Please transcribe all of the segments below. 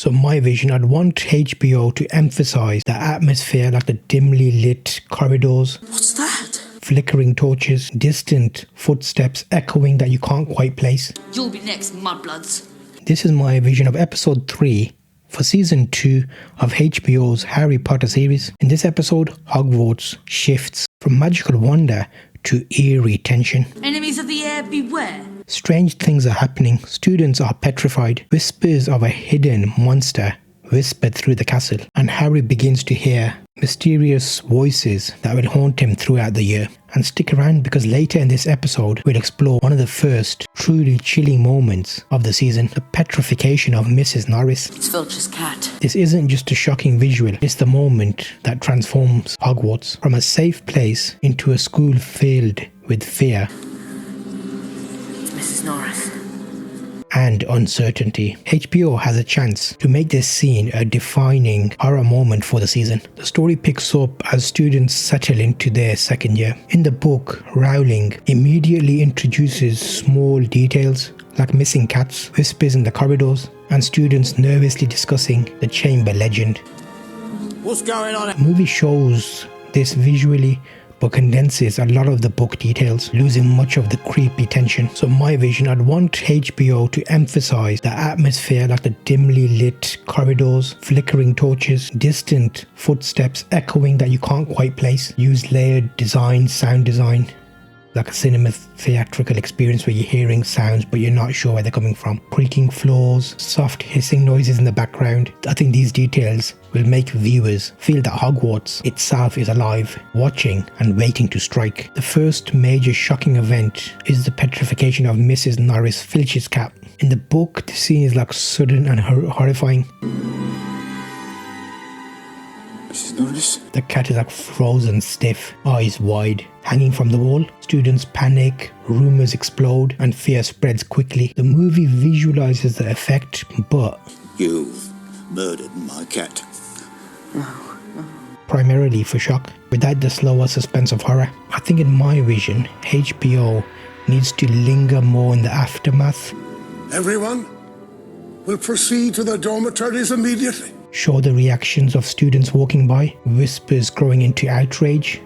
So my vision, I'd want HBO to emphasize the atmosphere, like the dimly lit corridors. What's that? Flickering torches, distant footsteps echoing that you can't quite place. You'll be next, mudbloods. This is my vision of episode 3 for season 2 of HBO's Harry Potter series. In this episode, Hogwarts shifts from magical wonder to eerie tension. Enemies of the air, beware. Strange things are happening. Students are petrified. Whispers of a hidden monster whispered through the castle, and Harry begins to hear mysterious voices that will haunt him throughout the year. And stick around, because later in this episode we'll explore one of the first truly chilling moments of the season, the petrification of Mrs. Norris. It's Filch's cat. This isn't just a shocking visual, it's the moment that transforms Hogwarts from a safe place into a school filled with fear. It's Mrs. Norris. And uncertainty. HBO has a chance to make this scene a defining horror moment for the season. The story picks up as students settle into their second year. In the book, Rowling immediately introduces small details like missing cats, whispers in the corridors, and students nervously discussing the chamber legend. What's going on? The movie shows this visually but condenses a lot of the book details, losing much of the creepy tension. So my vision, I'd want HBO to emphasize the atmosphere, like the dimly lit corridors, flickering torches, distant footsteps echoing that you can't quite place. Use layered design, sound design, like a cinema theatrical experience where you're hearing sounds but you're not sure where they're coming from. Creaking floors, soft hissing noises in the background. I think these details will make viewers feel that Hogwarts itself is alive, watching and waiting to strike. The first major shocking event is the petrification of Mrs. Norris, Filch's cat. In the book, the scene is like sudden and horrifying. Mrs. Norris? The cat is like frozen stiff, eyes wide, hanging from the wall. Students panic, rumors explode, and fear spreads quickly. The movie visualizes the effect, but You've murdered my cat. primarily for shock, without the slower suspense of horror. I think in my vision, HBO needs to linger more in the aftermath. Everyone will proceed to their dormitories immediately. Show the reactions of students walking by, whispers growing into outrage.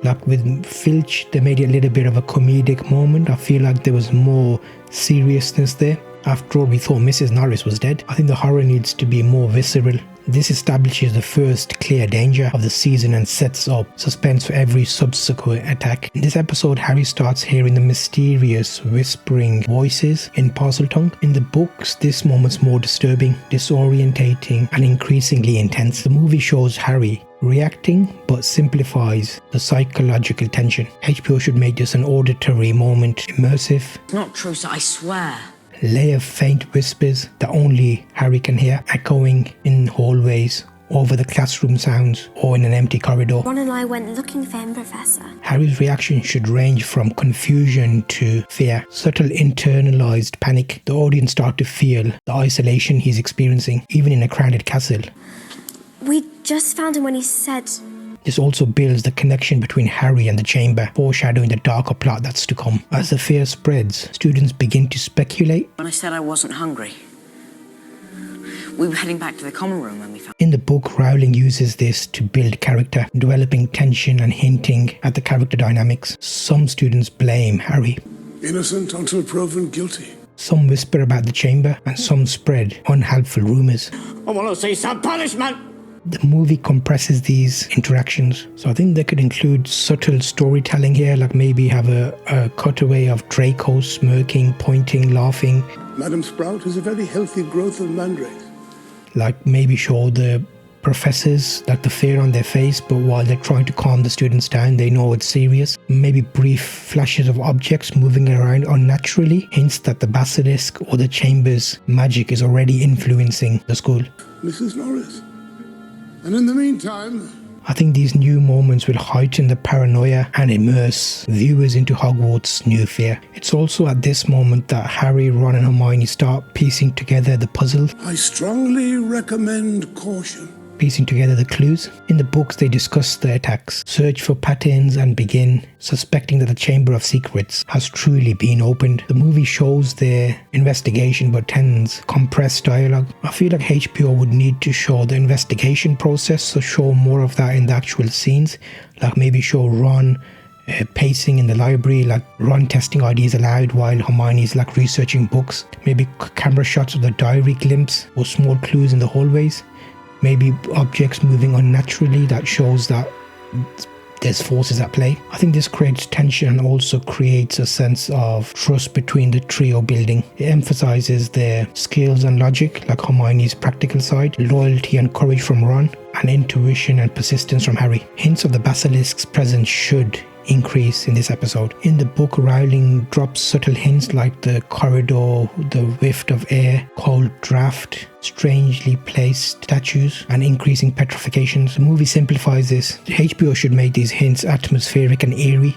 Like with Filch, they made it a little bit of a comedic moment. I feel like there was more seriousness there. After all, we thought Mrs. Norris was dead. I think the horror needs to be more visceral. This establishes the first clear danger of the season and sets up suspense for every subsequent attack. In this episode, Harry starts hearing the mysterious whispering voices in Parseltongue. In the books, this moment's more disturbing, disorientating, and increasingly intense. The movie shows Harry reacting but simplifies the psychological tension. HBO should make this an auditory moment, immersive. Not true, sir, I swear. Layer faint whispers that only Harry can hear, echoing in hallways, over the classroom sounds, or in an empty corridor. Ron and I went looking for him, Professor. Harry's reaction should range from confusion to fear, subtle internalized panic. The audience start to feel the isolation he's experiencing, even in a crowded castle. We just found him when he said... This also builds the connection between Harry and the chamber, foreshadowing the darker plot that's to come. As the fear spreads, students begin to speculate. When I said I wasn't hungry, we were heading back to the common room when we found... In the book, Rowling uses this to build character, developing tension and hinting at the character dynamics. Some students blame Harry. Innocent until proven guilty. Some whisper about the chamber, and some spread unhelpful rumors. I want to see some punishment. The movie compresses these interactions, so I think they could include subtle storytelling here, like maybe have a cutaway of Draco smirking, pointing, laughing. Madam Sprout is a very healthy growth of mandrakes. Like maybe show the professors like the fear on their face, but while they're trying to calm the students down, they know it's serious. Maybe brief flashes of objects moving around unnaturally, hints that the basilisk or the chamber's magic is already influencing the school. Mrs. Norris. And in the meantime... I think these new moments will heighten the paranoia and immerse viewers into Hogwarts' new fear. It's also at this moment that Harry, Ron and Hermione start piecing together the puzzle. I strongly recommend caution. piecing together the clues. In the books, they discuss the attacks, search for patterns, and begin suspecting that the Chamber of Secrets has truly been opened. The movie shows their investigation but tends compressed dialogue. I feel like HBO would need to show the investigation process, so show more of that in the actual scenes, like maybe show Ron pacing in the library, like Ron testing ideas aloud while Hermione's like researching books. Maybe camera shots of the diary glimpse or small clues in the hallways. Maybe objects moving unnaturally that shows that there's forces at play. I think this creates tension and also creates a sense of trust between the trio building. It emphasizes their skills and logic, like Hermione's practical side, loyalty and courage from Ron, and intuition and persistence from Harry. Hints of the basilisk's presence should increase in this episode. In the book, Rowling drops subtle hints like the corridor, the whiff of air, cold draft, strangely placed statues, and increasing petrifications. The movie simplifies this. HBO should make these hints atmospheric and eerie,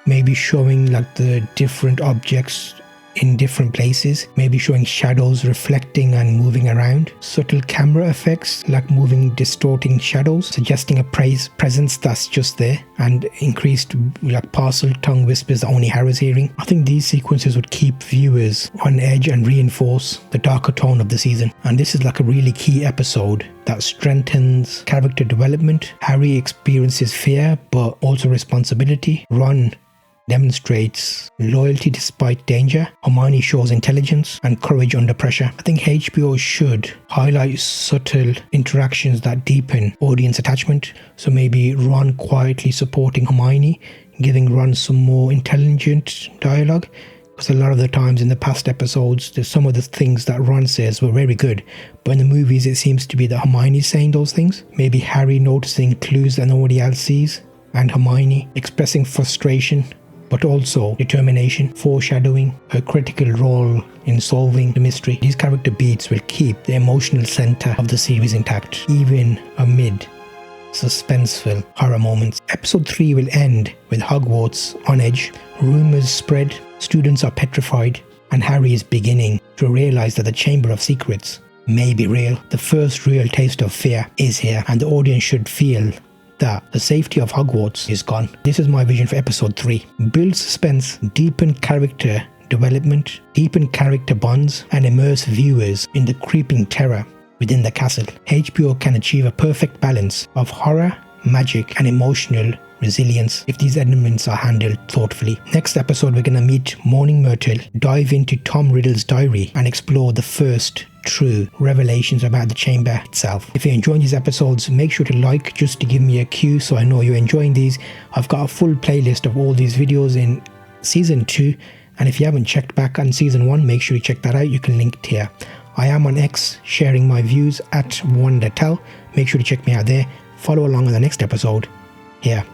maybe showing like the different objects in different places, maybe showing shadows reflecting and moving around, subtle camera effects like moving distorting shadows suggesting a presence that's just there, and increased like parcel tongue whispers that only Harry's hearing. I think these sequences would keep viewers on edge and reinforce the darker tone of the season, and this is like a really key episode that strengthens character development. Harry experiences fear but also responsibility. Ron demonstrates loyalty despite danger. Hermione shows intelligence and courage under pressure. I think HBO should highlight subtle interactions that deepen audience attachment. So maybe Ron quietly supporting Hermione, giving Ron some more intelligent dialogue. Because a lot of the times in the past episodes, there's some of the things that Ron says were very good, but in the movies it seems to be that Hermione's saying those things. Maybe Harry noticing clues that nobody else sees, and Hermione expressing frustration but also determination, foreshadowing her critical role in solving the mystery. These character beats will keep the emotional center of the series intact, even amid suspenseful horror moments. Episode 3 will end with Hogwarts on edge, rumors spread, students are petrified, and Harry is beginning to realize that the Chamber of Secrets may be real. The first real taste of fear is here, and the audience should feel that the safety of Hogwarts is gone. This is my vision for episode 3. Build suspense, deepen character development, deepen character bonds, and immerse viewers in the creeping terror within the castle. HBO can achieve a perfect balance of horror, magic, and emotional resilience if these elements are handled thoughtfully. Next episode, we're going to meet Moaning Myrtle, dive into Tom Riddle's diary, and explore the first true revelations about the chamber itself. If you're enjoying these episodes, make sure to like just to give me a cue so I know you're enjoying these. I've got a full playlist of all these videos in season 2, and if you haven't checked back on season 1, make sure you check that out. You can link it here. I am on X sharing my views at Wondatell. Make sure to check me out there. Follow along on the next episode here.